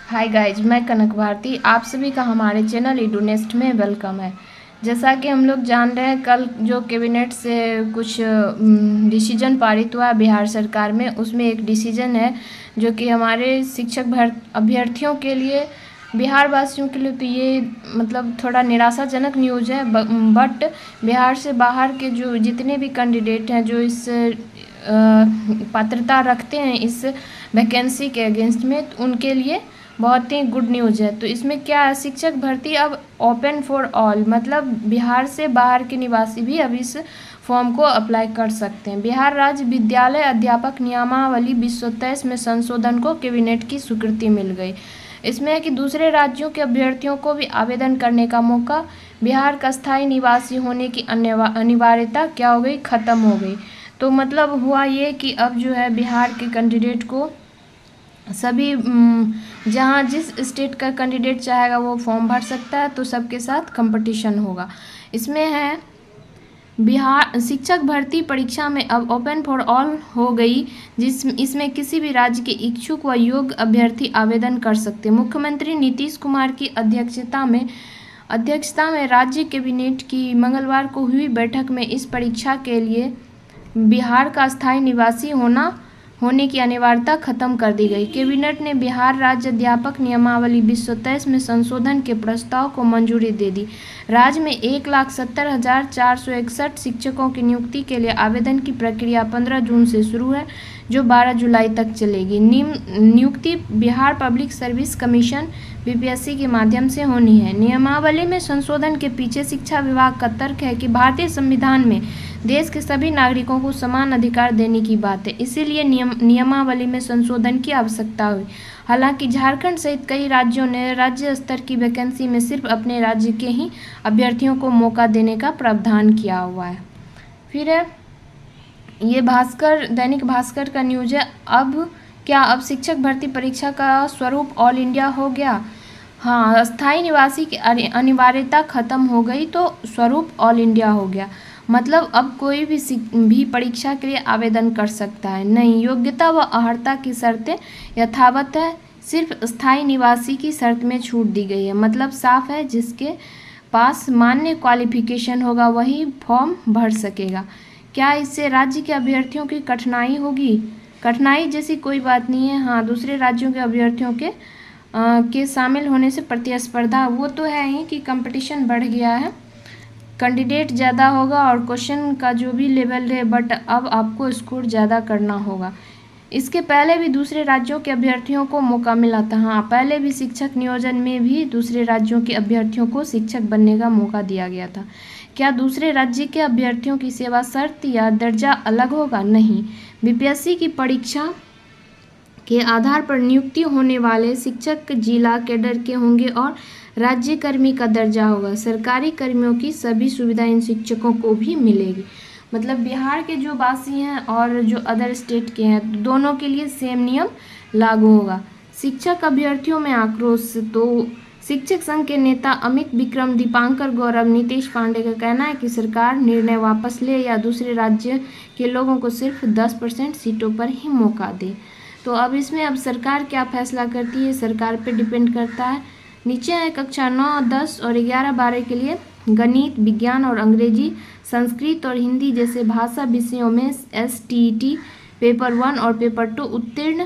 Hi guys, मैं कनक भारती। आप सभी का हमारे चैनल एडुनेस्ट में वेलकम है। जैसा कि हम लोग जान रहे हैं, कल जो कैबिनेट से कुछ डिसीजन पारित हुआ बिहार सरकार में, उसमें एक डिसीजन है जो कि हमारे शिक्षक अभ्यर्थियों के लिए, बिहार वासियों के लिए तो ये मतलब थोड़ा निराशाजनक न्यूज़ है। बट बिहार से बाहर के जो जितने भी कैंडिडेट हैं जो इस पात्रता रखते हैं इस वैकेंसी के अगेंस्ट में, तो उनके लिए बहुत ही गुड न्यूज़ है। तो इसमें क्या है, शिक्षक भर्ती अब ओपन फॉर ऑल, मतलब बिहार से बाहर के निवासी भी अब इस फॉर्म को अप्लाई कर सकते हैं। बिहार राज्य विद्यालय अध्यापक नियमावली 2023 में संशोधन को कैबिनेट की स्वीकृति मिल गई। इसमें है कि दूसरे राज्यों के अभ्यर्थियों को भी आवेदन करने का मौका, बिहार का स्थायी निवासी होने की अनिवार्यता क्या हो गई, ख़त्म हो गई। तो मतलब हुआ ये कि अब जो है बिहार के कैंडिडेट को सभी जहाँ जिस स्टेट का कैंडिडेट चाहेगा वो फॉर्म भर सकता है, तो सबके साथ कंपटीशन होगा। इसमें है बिहार शिक्षक भर्ती परीक्षा में अब ओपन फॉर ऑल हो गई, इसमें किसी भी राज्य के इच्छुक व योग्य अभ्यर्थी आवेदन कर सकते हैं। मुख्यमंत्री नीतीश कुमार की अध्यक्षता में राज्य कैबिनेट की मंगलवार को हुई बैठक में इस परीक्षा के लिए बिहार का स्थायी निवासी होने की अनिवार्यता खत्म कर दी गई। कैबिनेट ने बिहार राज्य अध्यापक नियमावली 2023 में संशोधन के प्रस्ताव को मंजूरी दे दी। राज्य में 1,70,461 शिक्षकों की नियुक्ति के लिए आवेदन की प्रक्रिया 15 जून से शुरू है, जो 12 जुलाई तक चलेगी। नियुक्ति Bihar public service commission BPSC के माध्यम से होनी है। नियमावली में संशोधन के पीछे शिक्षा विभाग का तर्क है कि भारतीय संविधान में देश के सभी नागरिकों को समान अधिकार देने की बात है, इसीलिए नियमावली में संशोधन की आवश्यकता हुई। हालांकि झारखंड सहित कई राज्यों ने राज्य स्तर की वैकेंसी में सिर्फ अपने राज्य के ही अभ्यर्थियों को मौका देने का प्रावधान किया हुआ है। फिर है ये दैनिक भास्कर का न्यूज है। अब शिक्षक भर्ती परीक्षा का स्वरूप ऑल इंडिया हो गया। हाँ, अस्थायी निवासी की अनिवार्यता खत्म हो गई तो स्वरूप ऑल इंडिया हो गया। मतलब अब कोई भी परीक्षा के लिए आवेदन कर सकता है। नहीं, योग्यता व अर्हता की शर्तें यथावत है, सिर्फ स्थायी निवासी की शर्त में छूट दी गई है। मतलब साफ है, जिसके पास मान्य क्वालिफिकेशन होगा वही फॉर्म भर सकेगा। क्या इससे राज्य के अभ्यर्थियों की कठिनाई होगी? कठिनाई जैसी कोई बात नहीं है। हाँ, दूसरे राज्यों के अभ्यर्थियों के शामिल होने से प्रतिस्पर्धा वो तो है ही कि कंपटीशन बढ़ गया है, कैंडिडेट ज़्यादा होगा और क्वेश्चन का जो भी लेवल है, बट अब आपको स्कोर ज़्यादा करना होगा। इसके पहले भी दूसरे राज्यों के अभ्यर्थियों को मौका मिला था। हाँ, पहले भी शिक्षक नियोजन में भी दूसरे राज्यों के अभ्यर्थियों को शिक्षक बनने का मौका दिया गया था। क्या दूसरे राज्य के अभ्यर्थियों की सेवा शर्त या दर्जा अलग होगा? नहीं, बीपीएससी की परीक्षा के आधार पर नियुक्ति होने वाले शिक्षक जिला कैडर के होंगे और राज्य कर्मी का दर्जा होगा। सरकारी कर्मियों की सभी सुविधा इन शिक्षकों को भी मिलेगी। मतलब बिहार के जो वासी हैं और जो अदर स्टेट के हैं, दोनों के लिए सेम नियम लागू होगा। शिक्षक अभ्यर्थियों में आक्रोश। तो शिक्षक संघ के नेता अमित विक्रम, दीपांकर गौरव, नीतीश पांडे का कहना है कि सरकार निर्णय वापस ले या दूसरे राज्य के लोगों को सिर्फ 10% सीटों पर ही मौका दे। तो अब इसमें अब सरकार क्या फैसला करती है, सरकार पे डिपेंड करता है। नीचे है कक्षा 9, 10 और 11, 12 के लिए गणित, विज्ञान और अंग्रेजी, संस्कृत और हिंदी जैसे भाषा विषयों में STET पेपर 1 और पेपर 2 उत्तीर्ण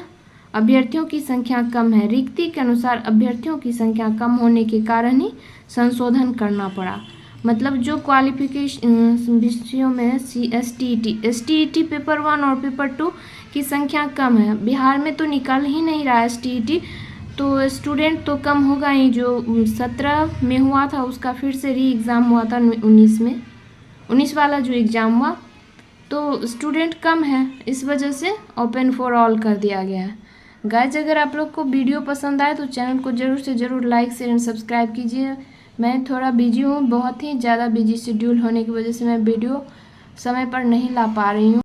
अभ्यर्थियों की संख्या कम है। रिक्ति के अनुसार अभ्यर्थियों की संख्या कम होने के कारण ही संशोधन करना पड़ा। मतलब जो क्वालिफिकेशन विषयों में STET पेपर 1 और पेपर 2 की संख्या कम है। बिहार में तो निकल ही नहीं रहा है STET, तो स्टूडेंट तो कम होगा ही। जो 17 में हुआ था उसका फिर से री एग्ज़ाम हुआ था 19 वाला जो एग्ज़ाम हुआ, तो स्टूडेंट कम है, इस वजह से ओपन फॉर ऑल कर दिया गया है। गाइज, अगर आप लोग को वीडियो पसंद आए तो चैनल को ज़रूर से ज़रूर लाइक शेयर एंड सब्सक्राइब कीजिए। मैं थोड़ा बिजी हूँ, बहुत ही ज़्यादा बिजी शेड्यूल होने की वजह से मैं वीडियो समय पर नहीं ला पा रही हूँ।